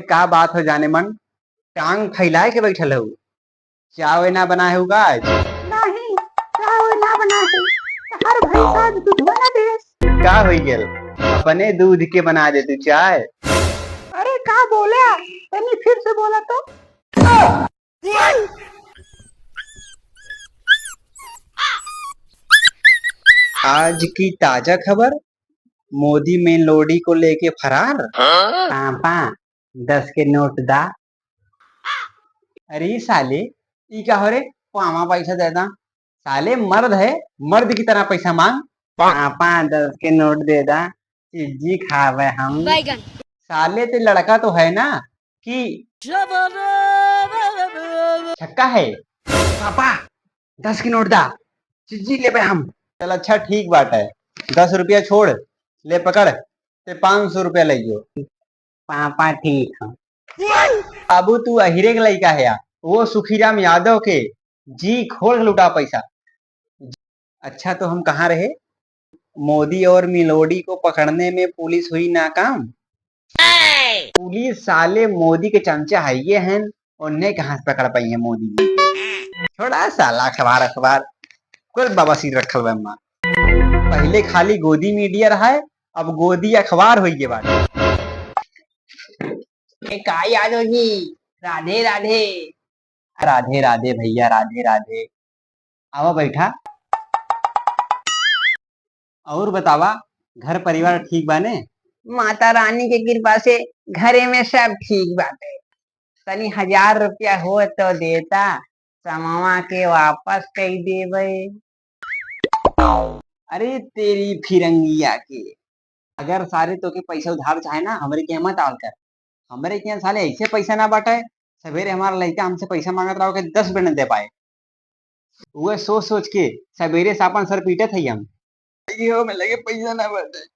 का बात हो जाने मन, टांग फैलाए के बैठल हो। चाय ना बनाए हो आज? नहीं, चाय ना बनाए है। हर भैंसा दूध बना देस। का हो गेल? अपने दूध के बना दे तू चाय। अरे का बोला? तनी फिर से बोला तो। आज की ताजा खबर, मोदी मेलोडी को लेके फरार। पापा 10 के नोट दा। अरे साले ई का हो रे, पामा पैसा देता। साले मर्द है, मर्द की तरह पैसा मांग। पापा 10 के नोट दे दा, चिज्जी खावे हम। साले ते लड़का तो है ना कि छक्का है। पापा 10 की नोट दा, चिज्जी ले पे हम। चल अच्छा ठीक बात है, 10 रुपया छोड़, ले पकड़ ते 500 रुपया ले जो। पापा ठीक है। बाबू तू अहिरे के लड़का है या वो सुखीराम यादव के जी खोल लुटा पैसा। अच्छा तो हम कहाँ रहे? मोदी और मिलोडी को पकड़ने में पुलिस हुई नाकाम। पुलिस साले मोदी के चमचे है ये हैं, उन्हें कहाँ से पकड़ पाई है मोदी। थोड़ा साला अखबार अखबार कुल बवासीर रखल बा अम्मा। पहले खाली गोदी मीडिया रहा है, अब गोदी अखबार हुई के बाद। का यादव जी, राधे राधे। राधे राधे भैया, राधे राधे। आओ बैठा। और बतावा, घर परिवार ठीक बाने? माता रानी के कृपा से घरे में सब ठीक बाटे। तनी 1000 रुपया हो तो देता, समवा के वापस कई देवे। अरे तेरी फिरंगिया के, अगर सारे तो के पैसा उधार चाहे ना हमरे के मत आल कर। हमरे के यहाँ साले ऐसे पैसा ना बाटे, सवेरे हमारा लड़का हमसे पैसा मांगत रहो के 10 भी न दे पाए। वो सोच सोच के सवेरे से अपन सर पीटे थे हम। हो में लगे पैसा ना बाटे।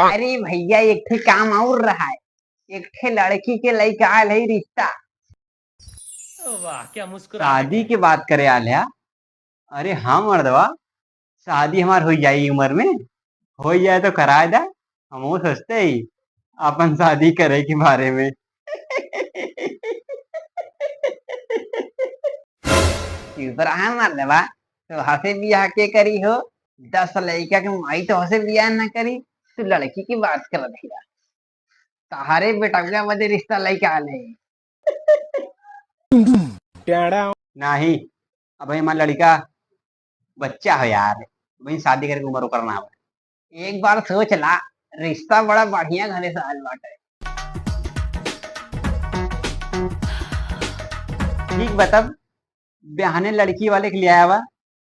अरे भैया एक ठे काम और रहा है। एक ठे लड़की के लड़का आल है रिश्ता। वाह क्या मुस्कुराहट शादी है। की बात करे आलिया? अरे हाँ मर्दवा, शादी हमार हो जाई उम्र में, हो जाए तो करा दा। हम वो सोचते ही अपन शादी करे के बारे में। इब्राहिम मर्दवा तो हसे बियाह के करी हो? 10 लड़का के माई तो हसे बियाह न करी, तू लड़की की बात कर दिया। तहारे बेटा बदे रिश्ता लड़का आल है। नहीं, अब हमारा लड़का बच्चा है यार, वही शादी करके उम्र करना है। एक बार सोच ला, रिश्ता बड़ा बढ़िया घरे से आल बाटे। ठीक बतब, ब्याहने लड़की वाले के लिए आया हुआ,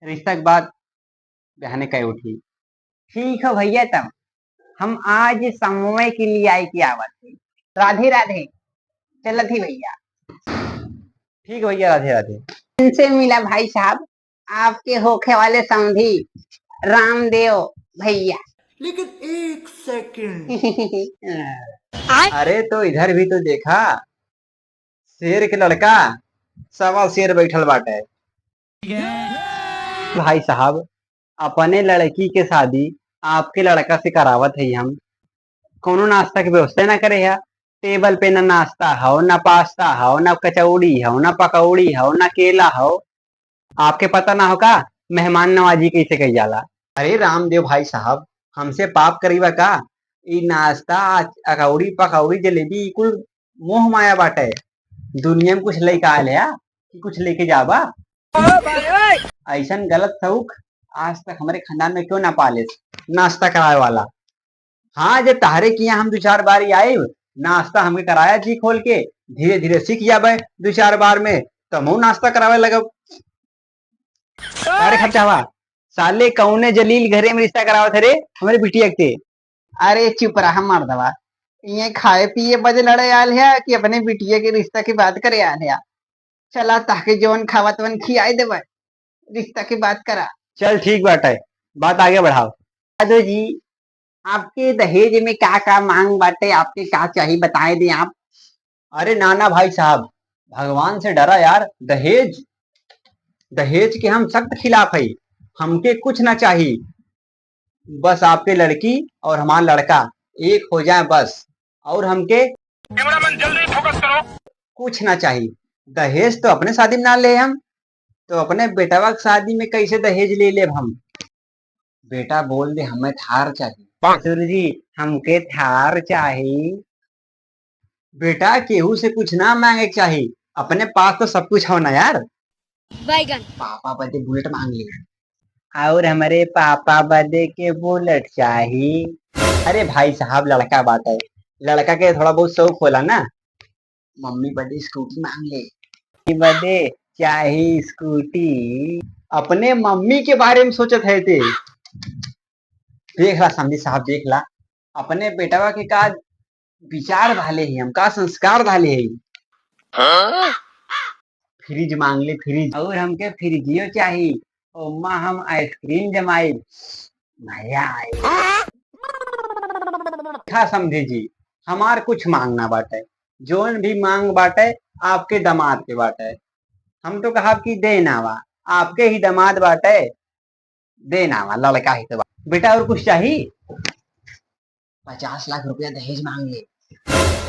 रिश्ता के बाद ब्याहने कह उठी। ठीक है भैया, तब हम आज समय के लिए आई की आवत थी। राधे राधे। चलत ही भैया। ठीक भैया, राधे राधे। इनसे मिला भाई साहब, आपके होखे वाले समधी रामदेव भैया। लेकिन एक सेकंड। अरे तो इधर भी तो देखा, शेर के लड़का सवा शेर बैठल बाटे। भाई साहब, अपने लड़की के शादी आपके लड़का से करावत है हम, कोनो नाश्ता की व्यवस्था ना करे है। टेबल पे ना नाश्ता हो, ना पास्ता हो, ना कचौड़ी हो, ना पकौड़ी हो, ना केला हो। आपके पता ना हो का मेहमान नवाजी कैसे कही जाला? अरे रामदेव भाई साहब, हमसे पाप करीबा का? ई नाश्ता अकौड़ी पकौड़ी जलेबी कुल मोह माया बाटे। दुनिया में कुछ लेके आयल है कि कुछ लेके जाबा? ऐसन गलत शौक आज तक हमारे खानदान में क्यों ना पाले नाश्ता कराए वाला। हाँ जब तारे किया हम 2-4 बार आए, नाश्ता हमें कराया जी खोल के, धीरे धीरे सीख जाबे 2-4 बार में तब नाश्ता करावे लगब। अरे खर्चा हुआ साले, कौने जलील घरे में रिश्ता करावत रे हमारे बिटिया के? अरे चुप रहा मर्दवा, ये खाए पिए बदे लड़े आल है कि अपने बिटिया के रिश्ता की बात करे आल है? चला ताके जवन खावत वन खियाई देवे, रिश्ता की बात करा। चल ठीक बाटे, बात आगे बढ़ाओ। यादव जी, आपके दहेज में क्या क्या मांग बाटे, आपके क्या चाहिए बताए दें आप। अरे नाना भाई साहब, भगवान से डरा यार। दहेज दहेज के हम सख्त खिलाफ है। हमके कुछ ना चाहिए, बस आपके लड़की और हमारा लड़का एक हो जाए बस। और हमके कुछ ना चाहिए। दहेज तो अपने शादी में ना ले हम, तो अपने बेटवा की शादी में कैसे दहेज ले ले हम। बेटा बोल दे हमें थार चाहिए। ससुर जी हमके थार चाहिए। बेटा केहू से कुछ ना मांगे के चाहिए, अपने पास तो सब कुछ हो ना यार। बैगन पापा बदे बुलेट मांग ले। और हमारे पापा बदे के बुलेट चाहिए। अरे भाई साहब लड़का बात है, लड़का के थोड़ा बहुत शौक होला ना। मम्मी बदे स्कूटी मांग ले। बदे चाहिए स्कूटी। अपने मम्मी के बारे में सोचत है ते। देख ला समझी साहब, देख ला अपने बेटवा के का विचार धाले ही, हम का संस्कार धाले ही। फ्रिज मांग ले फ्रिज। और हमके फ्रिजियो चाहिए, ओमा हम आइसक्रीम जमाई, मजा आए। समझे जी, हमार कुछ मांगना बाटे, जोन भी मांग बाटे आपके दामाद के बाटे। हम तो कहा कि देना वा, आपके ही दामाद बाटे, देना वा लड़का ही तो बा। बेटा और कुछ चाहिए? 50 लाख रुपया दहेज मांग ले।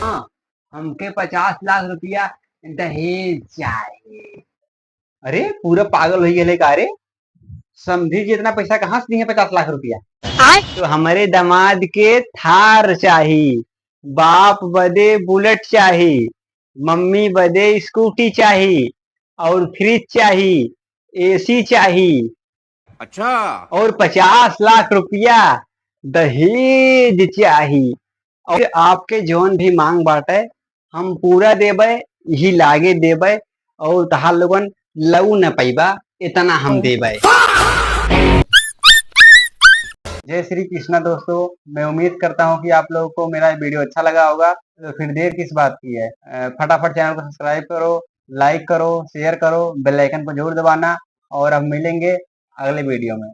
हाँ हमके 50 लाख रुपया दहेज चाहिए। अरे पूरा पागल हो गए का रे, समझी जी इतना पैसा कहाँ से दिए 50 लाख रुपया। तो हमारे दामाद के थार चाहिए, बाप बदे बुलेट चाहिए, मम्मी बदे स्कूटी चाहिए, और फ्रिज चाहिए, एसी चाहिए, अच्छा। और 50 लाख रुपया दहेज चाहिए। और आपके जौन भी मांग बाटे हम पूरा देबे, यही लागे देबे, और तहार लोगन लऊ न पैबा इतना हम देबे। जय श्री कृष्णा दोस्तों, मैं उम्मीद करता हूँ कि आप लोगों को मेरा वीडियो अच्छा लगा होगा। तो फिर देर किस बात की है, फटाफट चैनल को सब्सक्राइब करो, लाइक करो, शेयर करो, बेल आइकन को जरूर दबाना। और अब मिलेंगे अगले वीडियो में।